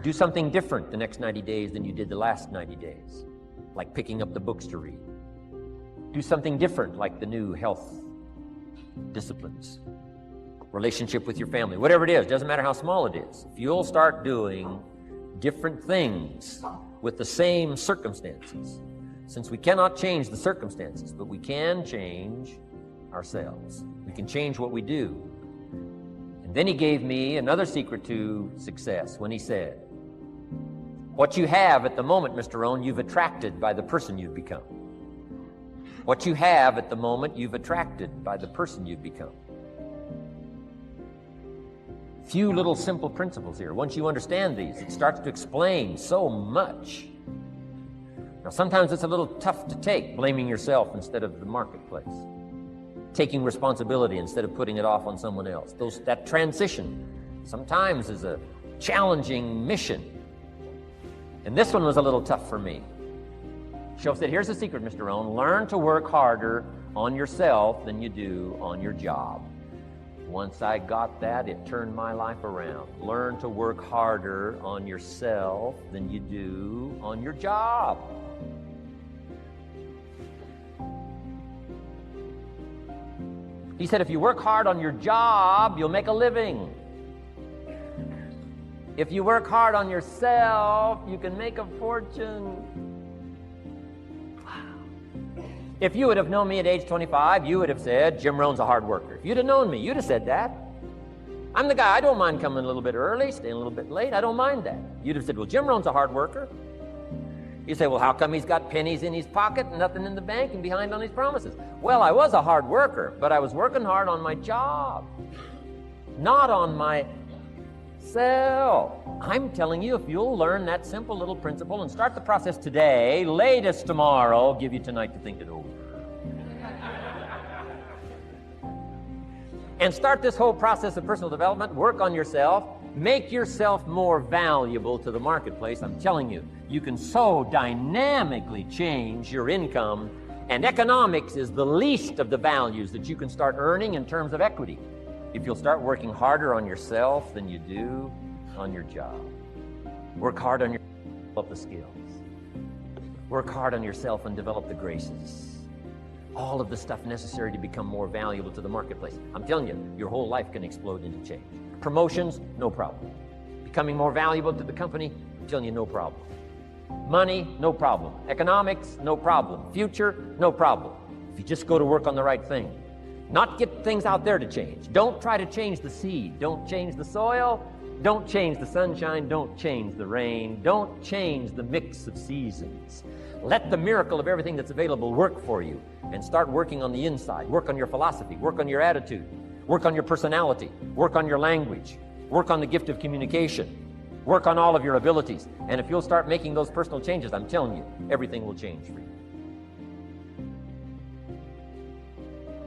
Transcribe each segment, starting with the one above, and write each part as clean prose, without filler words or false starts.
Do something different the next 90 days than you did the last 90 days, like picking up the books to read. Do something different, like the new health disciplines, relationship with your family, whatever it is, doesn't matter how small it is. If you'll start doing different things with the same circumstances, since we cannot change the circumstances, but we can change ourselves. We can change what we do. And then he gave me another secret to success when he said, what you have at the moment, Mr. Rohn, you've attracted by the person you've become. What you have at the moment, you've attracted by the person you've become. Few little simple principles here. Once you understand these, it starts to explain so much. Now, sometimes it's a little tough to take, blaming yourself instead of the marketplace, taking responsibility instead of putting it off on someone else. That transition sometimes is a challenging mission. And this one was a little tough for me. Shoaff said, here's the secret, Mr. Rohn. Learn to work harder on yourself than you do on your job. Once I got that, it turned my life around. Learn to work harder on yourself than you do on your job. He said, if you work hard on your job, you'll make a living. If you work hard on yourself, you can make a fortune. Wow. If you would have known me at age 25, you would have said, Jim Rohn's a hard worker. If you'd have known me, you'd have said that. I'm the guy, I don't mind coming a little bit early, staying a little bit late, I don't mind that. You'd have said, well, Jim Rohn's a hard worker. You say, well, how come he's got pennies in his pocket and nothing in the bank and behind on his promises? Well, I was a hard worker, but I was working hard on my job, not on myself. I'm telling you, if you'll learn that simple little principle and start the process today, latest tomorrow, give you tonight to think it over. And start this whole process of personal development, work on yourself, make yourself more valuable to the marketplace. I'm telling you, you can so dynamically change your income, and economics is the least of the values that you can start earning in terms of equity if you'll start working harder on yourself than you do on your job. Work hard on yourself and develop the skills. Work hard on yourself and develop the graces. All of the stuff necessary to become more valuable to the marketplace. I'm telling you, your whole life can explode into change. Promotions, no problem. Becoming more valuable to the company, I'm telling you, no problem. Money, no problem. Economics, no problem. Future, no problem. If you just go to work on the right thing. Not get things out there to change. Don't try to change the seed. Don't change the soil. Don't change the sunshine. Don't change the rain. Don't change the mix of seasons. Let the miracle of everything that's available work for you, and start working on the inside. Work on your philosophy. Work on your attitude. Work on your personality. Work on your language. Work on the gift of communication. Work on all of your abilities. And if you'll start making those personal changes, I'm telling you, everything will change for you.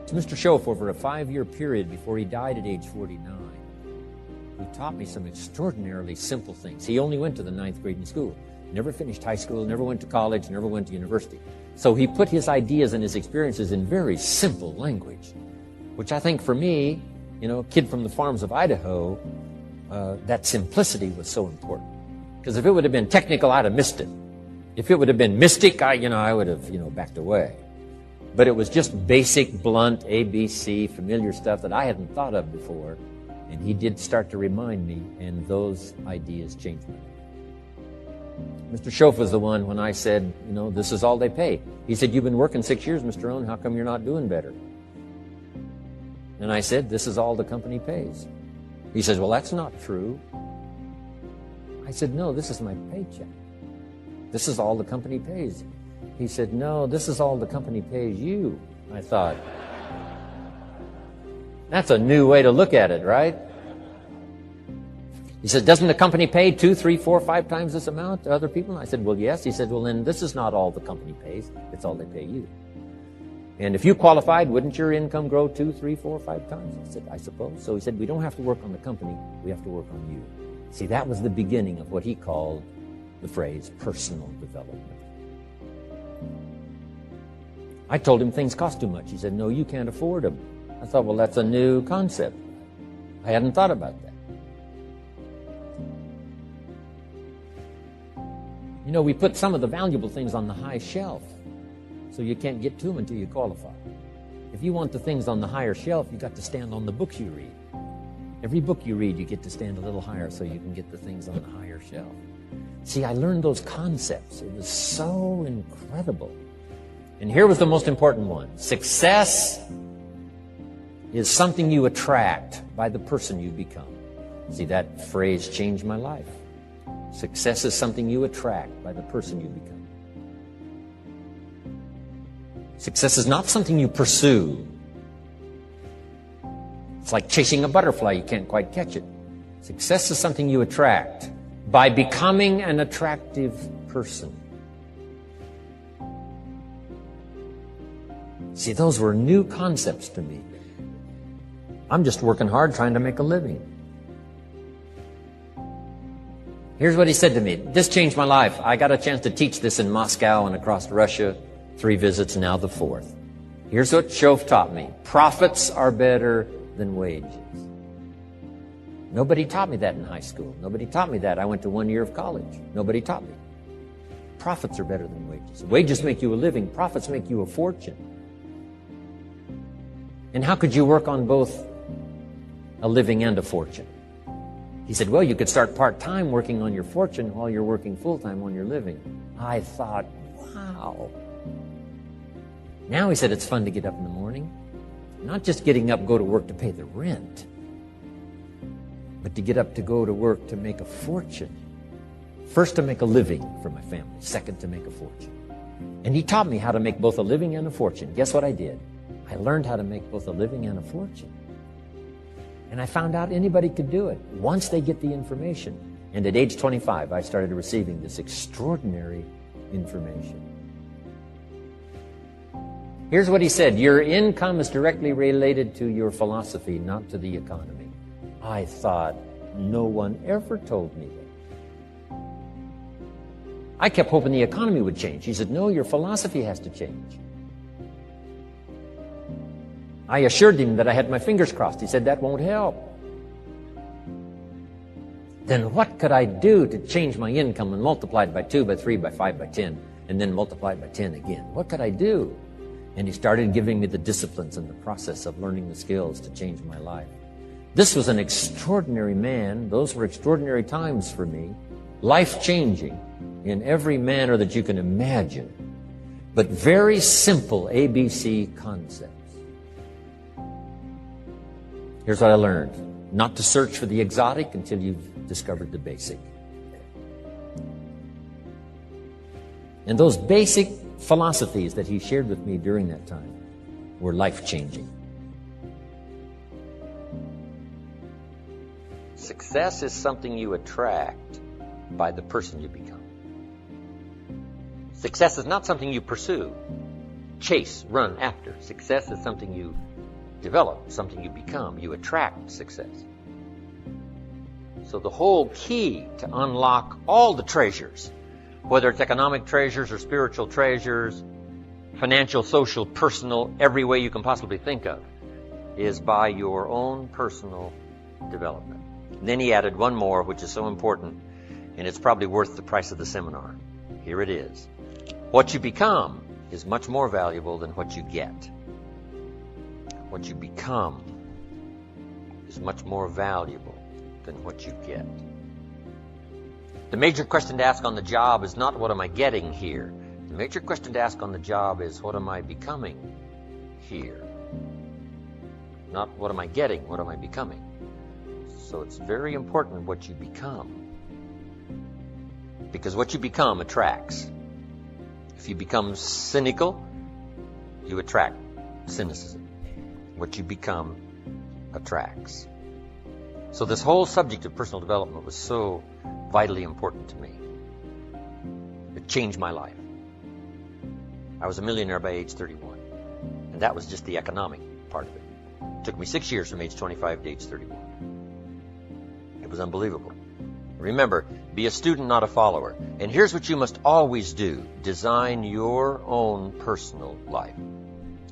Mr. Shoaff, over a 5-year period before he died at age 49, who taught me some extraordinarily simple things. He only went to the 9th grade in school. Never finished high school, never went to college, never went to university. So he put his ideas and his experiences in very simple language, which I think for me, a kid from the farms of Idaho, that simplicity was so important. Because if it would have been technical, I'd have missed it. If it would have been mystic, I would have, backed away. But it was just basic, blunt, ABC, familiar stuff that I hadn't thought of before. And he did start to remind me, and those ideas changed me. Mr. Shoaff was the one when I said, this is all they pay. He said, you've been working 6 years, Mr. Rohn, how come you're not doing better? And I said, this is all the company pays. He says, well, that's not true. I said, no, this is my paycheck. This is all the company pays. He said, no, this is all the company pays you. I thought, that's a new way to look at it, right? He said, doesn't the company pay 2, 3, 4, 5 times this amount to other people? And I said, well, yes. He said, well, then this is not all the company pays. It's all they pay you. And if you qualified, wouldn't your income grow 2, 3, 4, 5 times? I said, I suppose. So he said, we don't have to work on the company. We have to work on you. See, that was the beginning of what he called the phrase personal development. I told him things cost too much. He said, no, you can't afford them. I thought, well, that's a new concept. I hadn't thought about that. You know, we put some of the valuable things on the high shelf, so you can't get to them until you qualify. If you want the things on the higher shelf, you got to stand on the books you read. Every book you read, you get to stand a little higher so you can get the things on the higher shelf. See, I learned those concepts. It was so incredible. And here was the most important one. Success is something you attract by the person you become. See, that phrase changed my life. Success is something you attract by the person you become. Success is not something you pursue. It's like chasing a butterfly. You can't quite catch it. Success is something you attract by becoming an attractive person. See, those were new concepts to me. I'm just working hard trying to make a living. Here's what he said to me. This changed my life. I got a chance to teach this in Moscow and across Russia. 3 visits, now the 4th. Here's what Shove taught me. Profits are better than wages. Nobody taught me that in high school. Nobody taught me that. I went to 1 year of college. Nobody taught me. Profits are better than wages. Wages make you a living. Profits make you a fortune. And how could you work on both a living and a fortune? He said, well, you could start part-time working on your fortune while you're working full-time on your living. I thought, wow. Now he said it's fun to get up in the morning. Not just getting up, go to work to pay the rent, but to get up to go to work to make a fortune. First, to make a living for my family. Second, to make a fortune. And he taught me how to make both a living and a fortune. Guess what I did? I learned how to make both a living and a fortune. And I found out anybody could do it once they get the information. And at age 25, I started receiving this extraordinary information. Here's what he said. Your income is directly related to your philosophy, not to the economy. I thought, no one ever told me that. I kept hoping the economy would change. He said, no, your philosophy has to change. I assured him that I had my fingers crossed. He said, that won't help. Then what could I do to change my income and multiply it by 2, by 3, by 5, by 10, and then multiply it by 10 again? What could I do? And he started giving me the disciplines and the process of learning the skills to change my life. This was an extraordinary man. Those were extraordinary times for me. Life-changing in every manner that you can imagine. But very simple ABC concepts. Here's what I learned. Not to search for the exotic until you've discovered the basic. And those basic philosophies that he shared with me during that time were life-changing. Success is something you attract by the person you become. Success is not something you pursue, chase, run after. Success is something you develop, something you become. You attract success. So the whole key to unlock all the treasures, whether it's economic treasures or spiritual treasures, financial, social, personal, every way you can possibly think of, is by your own personal development. And then he added one more, which is so important, and it's probably worth the price of the seminar. Here it is. What you become is much more valuable than what you get. What you become is much more valuable than what you get. The major question to ask on the job is not what am I getting here. The major question to ask on the job is what am I becoming here. Not what am I getting, what am I becoming. So it's very important what you become. Because what you become attracts. If you become cynical, you attract cynicism. What you become attracts. So this whole subject of personal development was so vitally important to me. It changed my life. I was a millionaire by age 31. And that was just the economic part of it. It took me 6 years from age 25 to age 31. It was unbelievable. Remember, be a student, not a follower. And here's what you must always do. Design your own personal life.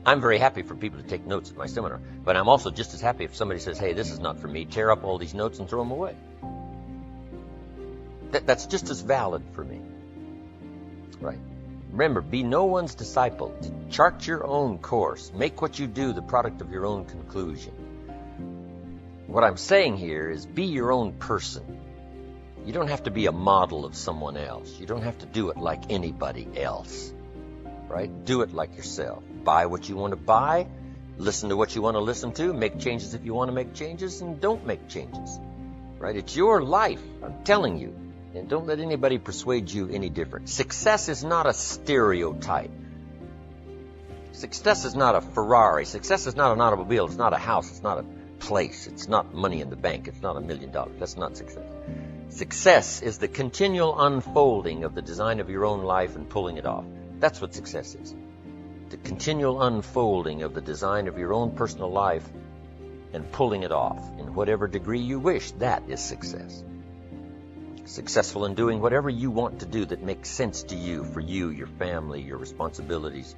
I'm very happy for people to take notes at my seminar, but I'm also just as happy if somebody says, hey, this is not for me, tear up all these notes and throw them away. That's just as valid for me. Right. Remember, be no one's disciple. Chart your own course. Make what you do the product of your own conclusion. What I'm saying here is be your own person. You don't have to be a model of someone else. You don't have to do it like anybody else. Right? Do it like yourself. Buy what you want to buy. Listen to what you want to listen to. Make changes if you want to make changes, and don't make changes. Right? It's your life. I'm telling you. And don't let anybody persuade you any different. Success is not a stereotype. Success is not a Ferrari. Success is not an automobile. It's not a house. It's not a place. It's not money in the bank. It's not $1 million. That's not success. Success is the continual unfolding of the design of your own life and pulling it off. That's what success is. The continual unfolding of the design of your own personal life and pulling it off in whatever degree you wish. That is success. Successful in doing whatever you want to do that makes sense to you, for you, your family, your responsibilities.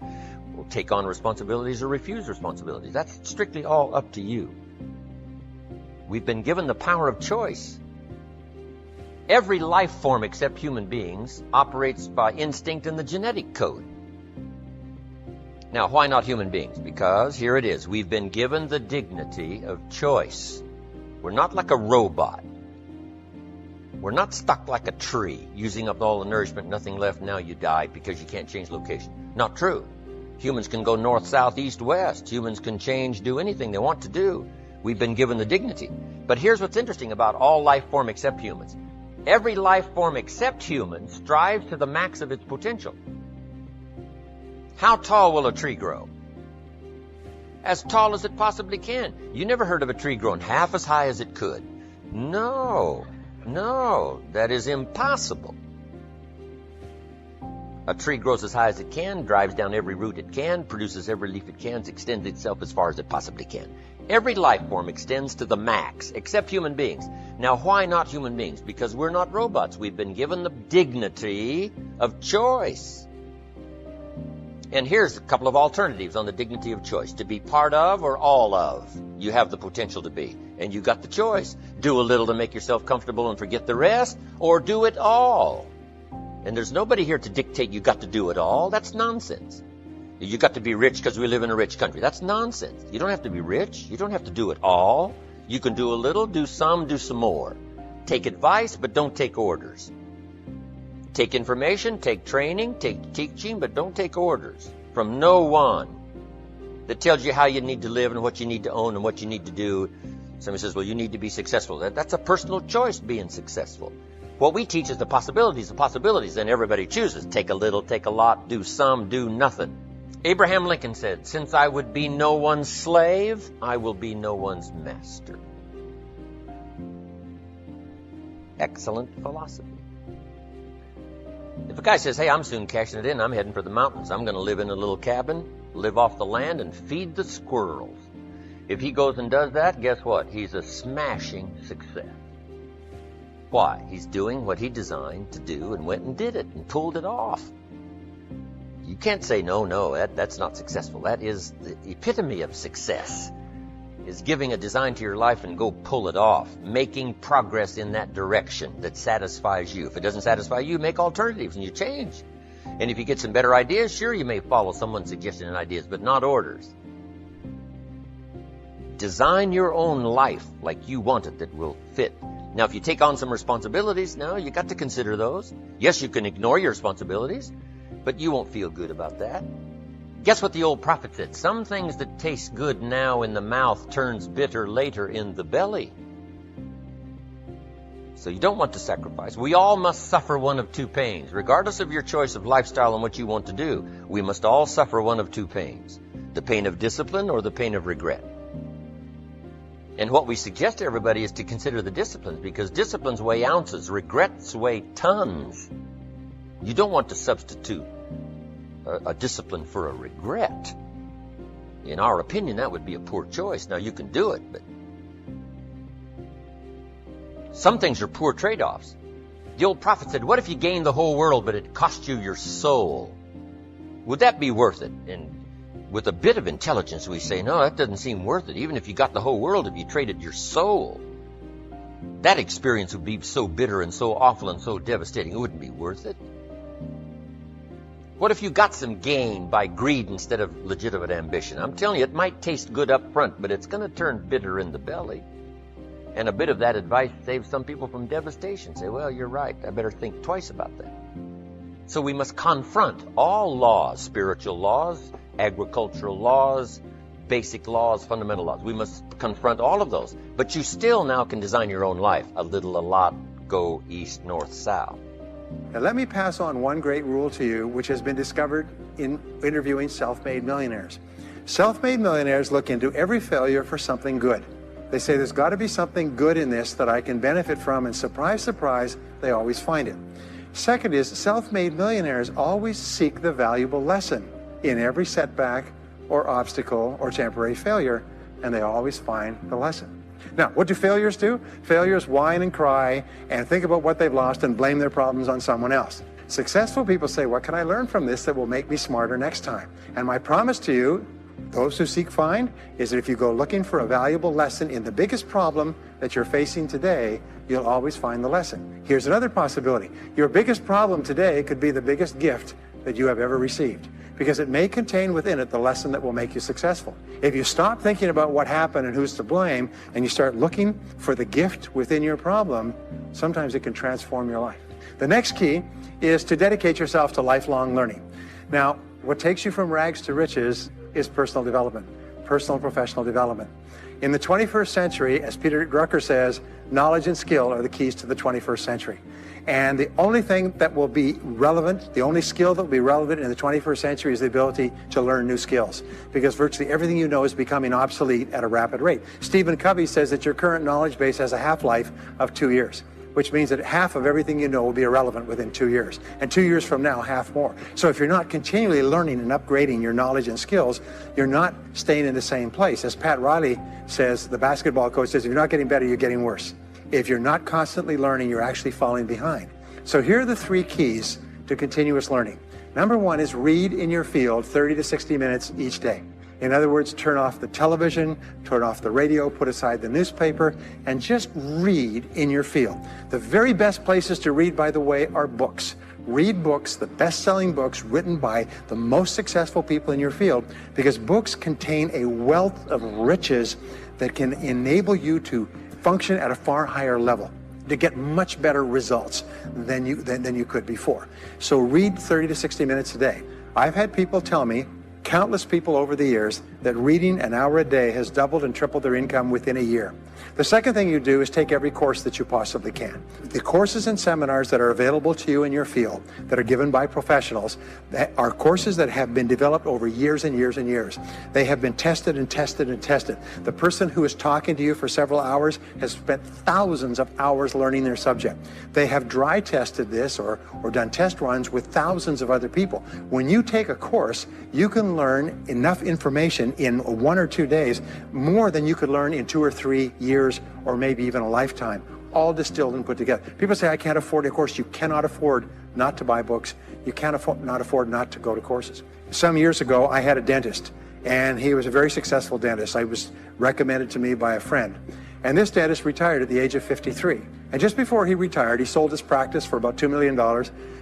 Will take on responsibilities or refuse responsibilities. That's strictly all up to you. We've been given the power of choice. Every life form except human beings operates by instinct in the genetic code. Now, why not human beings? Because here it is. We've been given the dignity of choice. We're not like a robot. We're not stuck like a tree, using up all the nourishment, nothing left, now you die because you can't change location. Not true. Humans can go north, south, east, west. Humans can change, do anything they want to do. We've been given the dignity. But here's what's interesting about all life form except humans. Every life form except humans strives to the max of its potential. How tall will a tree grow? As tall as it possibly can. You never heard of a tree growing half as high as it could. No, that is impossible. A tree grows as high as it can, drives down every root it can, produces every leaf it can, extends itself as far as it possibly can. Every life form extends to the max, except human beings. Now, why not human beings? Because we're not robots. We've been given the dignity of choice. And here's a couple of alternatives on the dignity of choice. To be part of or all of, you have the potential to be. And you got the choice. Do a little to make yourself comfortable and forget the rest, or do it all. And there's nobody here to dictate you got to do it all. That's nonsense. You got to be rich because we live in a rich country. That's nonsense. You don't have to be rich. You don't have to do it all. You can do a little, do some more. Take advice, but don't take orders. Take information, take training, take teaching, but don't take orders from no one that tells you how you need to live and what you need to own and what you need to do. Somebody says, well, you need to be successful. That's a personal choice, being successful. What we teach is the possibilities, and everybody chooses. Take a little, take a lot, do some, do nothing. Abraham Lincoln said, since I would be no one's slave, I will be no one's master. Excellent philosophy. If a guy says, hey, I'm soon cashing it in, I'm heading for the mountains, I'm going to live in a little cabin, live off the land, and feed the squirrels. If he goes and does that, guess what? He's a smashing success. Why? He's doing what he designed to do and went and did it and pulled it off. You can't say, no, that's not successful. That is the epitome of success, is giving a design to your life and go pull it off, making progress in that direction that satisfies you. If it doesn't satisfy you, make alternatives and you change. And if you get some better ideas, sure, you may follow someone's suggestion and ideas, but not orders. Design your own life like you want it that will fit. Now, if you take on some responsibilities, now you got to consider those. Yes, you can ignore your responsibilities, but you won't feel good about that. Guess what the old prophet said? Some things that taste good now in the mouth turns bitter later in the belly. So you don't want to sacrifice. We all must suffer one of two pains. Regardless of your choice of lifestyle and what you want to do, we must all suffer one of two pains. The pain of discipline or the pain of regret. And what we suggest to everybody is to consider the disciplines, because disciplines weigh ounces, regrets weigh tons. You don't want to substitute a discipline for a regret. In our opinion, that would be a poor choice. Now, you can do it, but some things are poor trade-offs. The old prophet said, what if you gained the whole world, but it cost you your soul? Would that be worth it? And with a bit of intelligence, we say, no, that doesn't seem worth it. Even if you got the whole world, if you traded your soul, that experience would be so bitter and so awful and so devastating, it wouldn't be worth it. What if you got some gain by greed instead of legitimate ambition? I'm telling you, it might taste good up front, but it's going to turn bitter in the belly. And a bit of that advice saves some people from devastation. Say, well, you're right. I better think twice about that. So we must confront all laws, spiritual laws, agricultural laws, basic laws, fundamental laws. We must confront all of those. But you still now can design your own life. A little, a lot, go east, north, south. Now let me pass on one great rule to you, which has been discovered in interviewing self-made millionaires. Self-made millionaires look into every failure for something good. They say there's got to be something good in this that I can benefit from, and surprise, surprise, they always find it. Second is, self-made millionaires always seek the valuable lesson in every setback or obstacle or temporary failure, and they always find the lesson. Now, what do failures do? Failures whine and cry and think about what they've lost and blame their problems on someone else. Successful people say, what can I learn from this that will make me smarter next time? And my promise to you, those who seek find, is that if you go looking for a valuable lesson in the biggest problem that you're facing today, you'll always find the lesson. Here's another possibility. Your biggest problem today could be the biggest gift that you have ever received, because it may contain within it the lesson that will make you successful. If you stop thinking about what happened and who's to blame, and you start looking for the gift within your problem, sometimes it can transform your life. The next key is to dedicate yourself to lifelong learning. Now, what takes you from rags to riches is personal development, personal and professional development. In the 21st century, as Peter Drucker says, knowledge and skill are the keys to the 21st century. And the only thing that will be relevant, the only skill that will be relevant in the 21st century is the ability to learn new skills, because virtually everything you know is becoming obsolete at a rapid rate. Stephen Covey says that your current knowledge base has a half-life of 2 years, which means that half of everything you know will be irrelevant within 2 years. And 2 years from now, half more. So if you're not continually learning and upgrading your knowledge and skills, you're not staying in the same place. As Pat Riley says, the basketball coach says, if you're not getting better, you're getting worse. If you're not constantly learning, you're actually falling behind. So here are the 3 keys to continuous learning. Number 1 is read in your field 30 to 60 minutes each day. In other words, turn off the television, turn off the radio, put aside the newspaper, and just read in your field. The very best places to read, by the way, are books. Read books, the best-selling books written by the most successful people in your field, because books contain a wealth of riches that can enable you to function at a far higher level, to get much better results than you could before. So read 30 to 60 minutes a day. I've had people tell me, countless people over the years, that reading an hour a day has doubled and tripled their income within a year. The second thing you do is take every course that you possibly can. The courses and seminars that are available to you in your field, that are given by professionals, that are courses that have been developed over years and years and years. They have been tested and tested and tested. The person who is talking to you for several hours has spent thousands of hours learning their subject. They have dry tested this or done test runs with thousands of other people. When you take a course, you can learn enough information in 1 or 2 days, more than you could learn in 2 or 3 years or maybe even a lifetime, all distilled and put together. People say, I can't afford a course. You cannot afford not to buy books. You can't afford not to go to courses. Some years ago, I had a dentist, and he was a very successful dentist. I was recommended to me by a friend. And this dentist retired at the age of 53. And just before he retired, he sold his practice for about $2 million.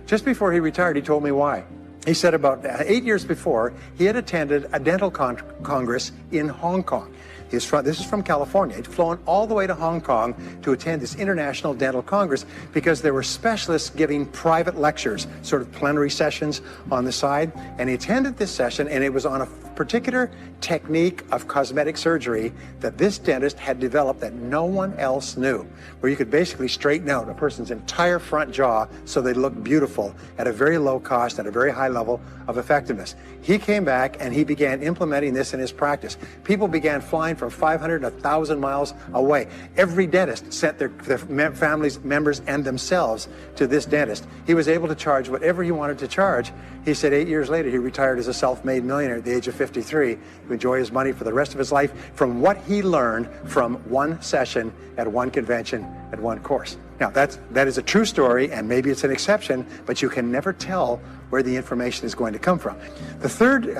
Just before he retired, he told me why. He said about 8 years before, he had attended a dental congress in Hong Kong. This is from California. He'd flown all the way to Hong Kong to attend this international dental congress because there were specialists giving private lectures, sort of plenary sessions on the side. And he attended this session, and it was on a particular technique of cosmetic surgery that this dentist had developed that no one else knew, where you could basically straighten out a person's entire front jaw so they look beautiful at a very low cost, at a very high level of effectiveness. He came back and he began implementing this in his practice. People began flying from 500 to 1,000 miles away. Every dentist sent their families, members, and themselves to this dentist. He was able to charge whatever he wanted to charge. He said 8 years later, he retired as a self-made millionaire at the age of 53 to enjoy his money for the rest of his life from what he learned from one session at one convention at one course. Now, that is a true story, and maybe it's an exception, but you can never tell where the information is going to come from. The third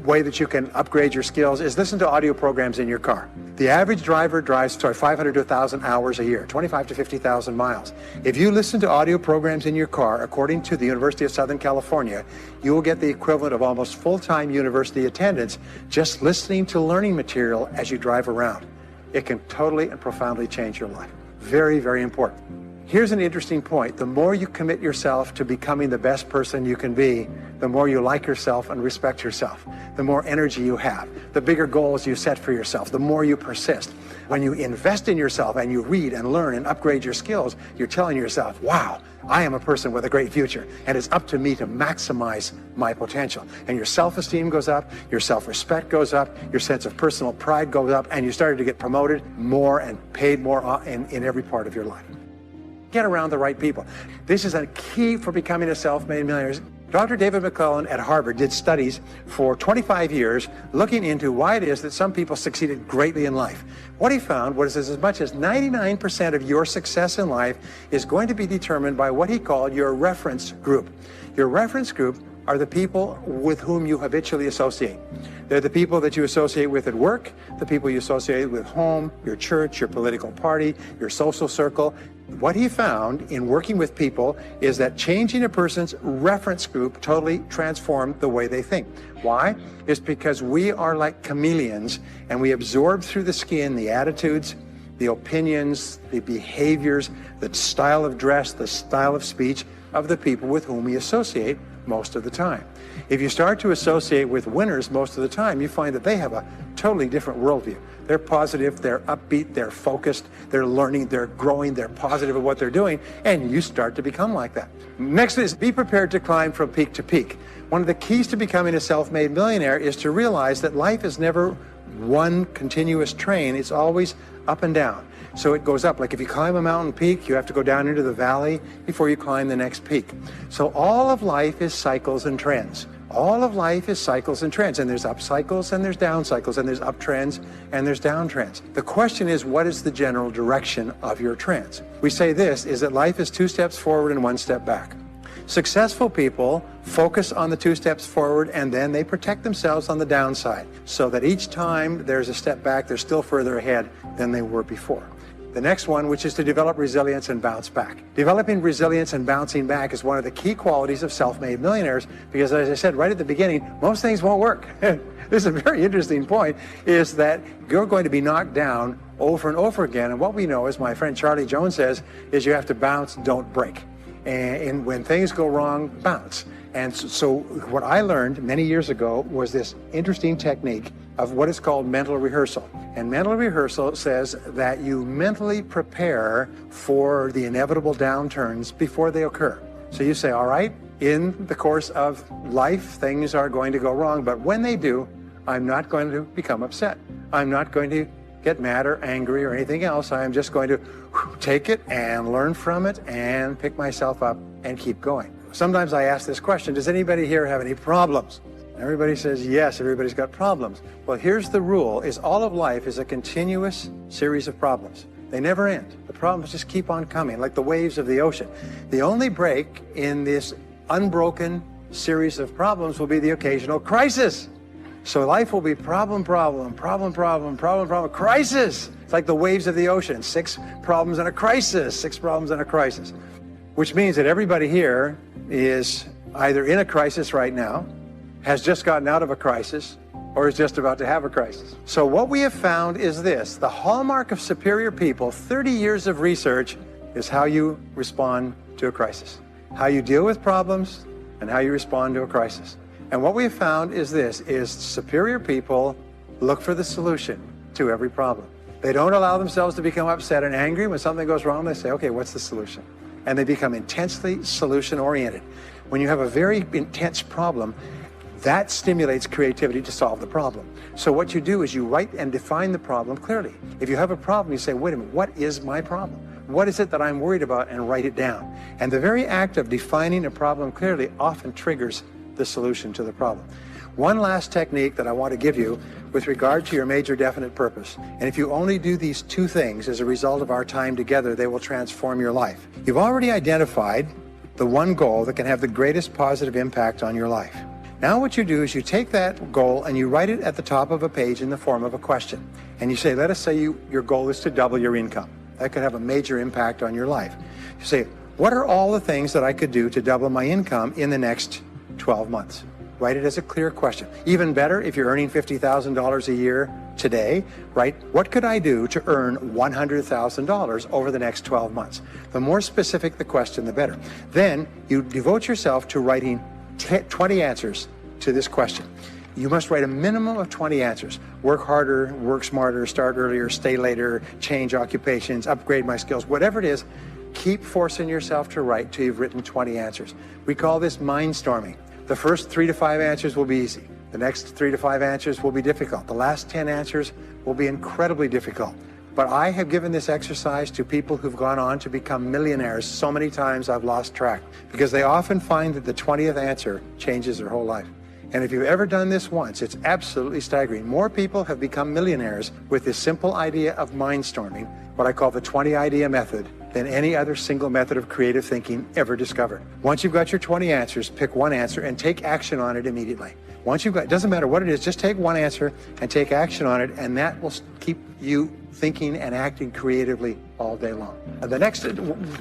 way that you can upgrade your skills is listen to audio programs in your car. The average driver drives 500 to 1,000 hours a year, 25 to 50,000 miles. If you listen to audio programs in your car, according to the University of Southern California, you will get the equivalent of almost full-time university attendance just listening to learning material as you drive around. It can totally and profoundly change your life. Very, very important. Here's an interesting point. The more you commit yourself to becoming the best person you can be, the more you like yourself and respect yourself, the more energy you have, the bigger goals you set for yourself, the more you persist. When you invest in yourself and you read and learn and upgrade your skills, you're telling yourself, wow, I am a person with a great future, and it's up to me to maximize my potential. And your self-esteem goes up, your self-respect goes up, your sense of personal pride goes up, and you started to get promoted more and paid more in every part of your life. Get around the right people. This is a key for becoming a self-made millionaire. Dr. David McClellan at Harvard did studies for 25 years looking into why it is that some people succeeded greatly in life. What he found was as much as 99% of your success in life is going to be determined by what he called your reference group. Your reference group are the people with whom you habitually associate. They're the people that you associate with at work, the people you associate with home, your church, your political party, your social circle. What he found in working with people is that changing a person's reference group totally transformed the way they think. Why? It's because we are like chameleons, and we absorb through the skin the attitudes, the opinions, the behaviors, the style of dress, the style of speech of the people with whom we associate most of the time. If you start to associate with winners most of the time, you find that they have a totally different worldview. They're positive, they're upbeat, they're focused, they're learning, they're growing, they're positive at what they're doing, and you start to become like that. Next is be prepared to climb from peak to peak. One of the keys to becoming a self-made millionaire is to realize that life is never one continuous train, it's always up and down. So it goes up. Like if you climb a mountain peak, you have to go down into the valley before you climb the next peak. So all of life is cycles and trends. All of life is cycles and trends, and there's up cycles and there's down cycles, and there's up trends and there's down trends. The question is, what is the general direction of your trends? We say this, is that life is 2 steps forward and 1 step back. Successful people focus on the 2 steps forward, and then they protect themselves on the downside, so that each time there's a step back, they're still further ahead than they were before. The next one, which is to develop resilience and bounce back. Developing resilience and bouncing back is one of the key qualities of self-made millionaires, because as I said right at the beginning, most things won't work. This is a very interesting point, is that you're going to be knocked down over and over again. And what we know, as my friend Charlie Jones says, is you have to bounce, don't break. And when things go wrong, bounce. And so what I learned many years ago was this interesting technique of what is called mental rehearsal. And mental rehearsal says that you mentally prepare for the inevitable downturns before they occur. So you say, all right, in the course of life, things are going to go wrong, but when they do, I'm not going to become upset. I'm not going to get mad or angry or anything else. I am just going to take it and learn from it and pick myself up and keep going. Sometimes I ask this question, does anybody here have any problems? Everybody says yes, everybody's got problems. Well, here's the rule, is all of life is a continuous series of problems. They never end. The problems just keep on coming, like the waves of the ocean. The only break in this unbroken series of problems will be the occasional crisis. So life will be problem, crisis. It's like the waves of the ocean, 6 problems and a crisis, 6 problems and a crisis. Which means that everybody here is either in a crisis right now, has just gotten out of a crisis, or is just about to have a crisis. So what we have found is this, the hallmark of superior people, 30 years of research, is how you respond to a crisis. How you deal with problems and how you respond to a crisis. And what we have found is this, is superior people look for the solution to every problem. They don't allow themselves to become upset and angry. When something goes wrong, they say, okay, what's the solution? And they become intensely solution-oriented. When you have a very intense problem, that stimulates creativity to solve the problem. So what you do is you write and define the problem clearly. If you have a problem, you say, wait a minute, what is my problem? What is it that I'm worried about? And write it down. And the very act of defining a problem clearly often triggers the solution to the problem. One last technique that I want to give you with regard to your major definite purpose. And if you only do these 2 things as a result of our time together, they will transform your life. You've already identified the one goal that can have the greatest positive impact on your life. Now what you do is you take that goal and you write it at the top of a page in the form of a question. And you say, let us say your goal is to double your income. That could have a major impact on your life. You say, what are all the things that I could do to double my income in the next 12 months? Write it as a clear question. Even better, if you're earning $50,000 a year today, write, what could I do to earn $100,000 over the next 12 months? The more specific the question, the better. Then you devote yourself to writing 20 answers to this question. You must write a minimum of 20 answers. Work harder, work smarter, start earlier, stay later, change occupations, upgrade my skills, whatever it is, keep forcing yourself to write till you've written 20 answers. We call this mindstorming. The first 3 to 5 answers will be easy. The next 3 to 5 answers will be difficult. The last 10 answers will be incredibly difficult. But I have given this exercise to people who've gone on to become millionaires so many times I've lost track, because they often find that the 20th answer changes their whole life. And if you've ever done this once, it's absolutely staggering. More people have become millionaires with this simple idea of mindstorming, what I call the 20 idea method, than any other single method of creative thinking ever discovered. Once you've got your 20 answers, pick one answer and take action on it immediately. Once you've got, it doesn't matter what it is, just take one answer and take action on it, and that will keep you thinking and acting creatively all day long. The next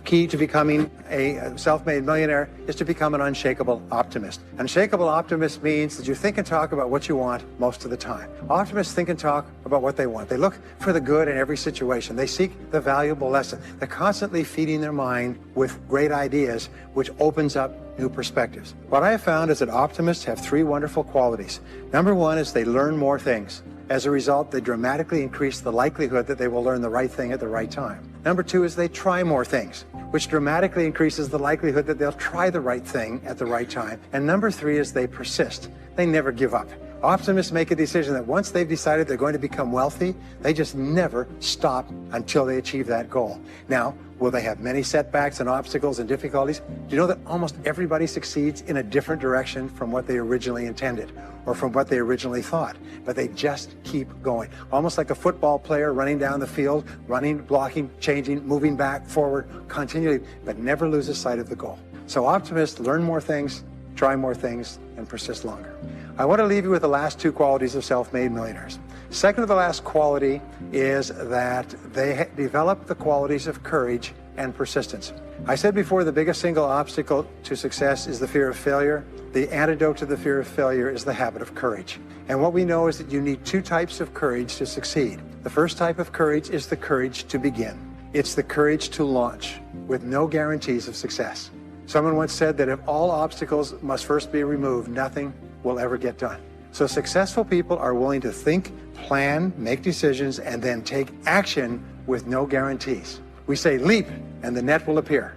key to becoming a self-made millionaire is to become an unshakable optimist. Unshakable optimist means that you think and talk about what you want most of the time. Optimists think and talk about what they want. They look for the good in every situation. They seek the valuable lesson. They're constantly feeding their mind with great ideas, which opens up new perspectives. What I have found is that optimists have 3 wonderful qualities. Number 1 is they learn more things. As a result, they dramatically increase the likelihood that they will learn the right thing at the right time. Number 2 is they try more things, which dramatically increases the likelihood that they'll try the right thing at the right time. And number 3 is they persist. They never give up. Optimists make a decision that once they've decided they're going to become wealthy, they just never stop until they achieve that goal. Now, will they have many setbacks and obstacles and difficulties? Do you know that almost everybody succeeds in a different direction from what they originally intended or from what they originally thought? But they just keep going. Almost like a football player running down the field, running, blocking, changing, moving back, forward, continually, but never loses sight of the goal. So optimists learn more things, try more things, and persist longer. I want to leave you with the last 2 qualities of self-made millionaires. Second to the last quality is that they develop the qualities of courage and persistence. I said before, the biggest single obstacle to success is the fear of failure. The antidote to the fear of failure is the habit of courage. And what we know is that you need 2 types of courage to succeed. The first type of courage is the courage to begin. It's the courage to launch with no guarantees of success. Someone once said that if all obstacles must first be removed, nothing will ever get done. So successful people are willing to think, plan, make decisions, and then take action with no guarantees. We say leap and the net will appear.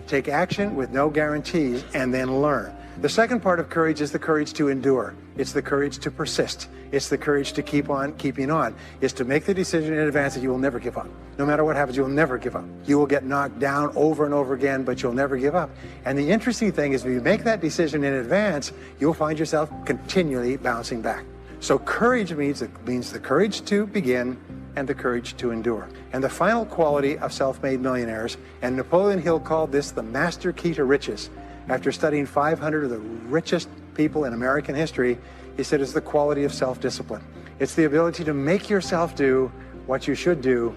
Take action with no guarantees and then learn. The second part of courage is the courage to endure. It's the courage to persist. It's the courage to keep on keeping on. It's to make the decision in advance that you will never give up. No matter what happens, you will never give up. You will get knocked down over and over again, but you'll never give up. And the interesting thing is, if you make that decision in advance, you'll find yourself continually bouncing back. So courage means the courage to begin and the courage to endure. And the final quality of self-made millionaires, and Napoleon Hill called this the master key to riches. After studying 500 of the richest people in American history, he said it's the quality of self-discipline. It's the ability to make yourself do what you should do,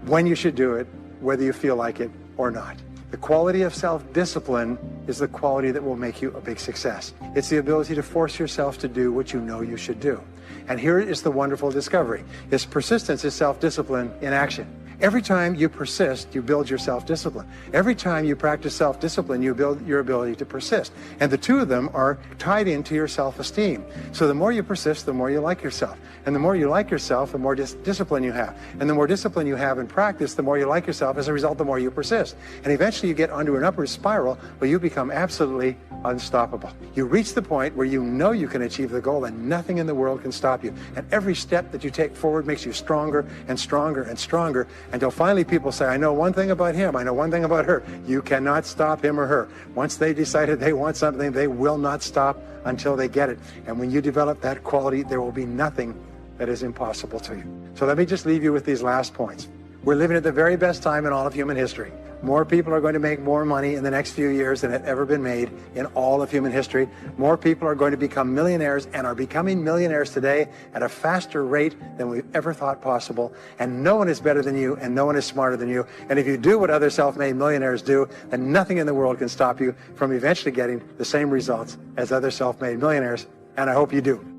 when you should do it, whether you feel like it or not. The quality of self-discipline is the quality that will make you a big success. It's the ability to force yourself to do what you know you should do. And here is the wonderful discovery. This persistence is self-discipline in action. Every time you persist, you build your self-discipline. Every time you practice self-discipline, you build your ability to persist. And the 2 of them are tied into your self-esteem. So the more you persist, the more you like yourself. And the more you like yourself, the more discipline you have. And the more discipline you have in practice, the more you like yourself. As a result, the more you persist. And eventually you get onto an upward spiral where you become absolutely unstoppable. You reach the point where you know you can achieve the goal and nothing in the world can stop you. And every step that you take forward makes you stronger and stronger and stronger, until finally people say, I know one thing about him, I know one thing about her. You cannot stop him or her. Once they decided they want something, they will not stop until they get it. And when you develop that quality, there will be nothing that is impossible to you. So let me just leave you with these last points. We're living at the very best time in all of human history. More people are going to make more money in the next few years than have ever been made in all of human history. More people are going to become millionaires and are becoming millionaires today at a faster rate than we've ever thought possible. And no one is better than you, and no one is smarter than you. And if you do what other self-made millionaires do, then nothing in the world can stop you from eventually getting the same results as other self-made millionaires. And I hope you do.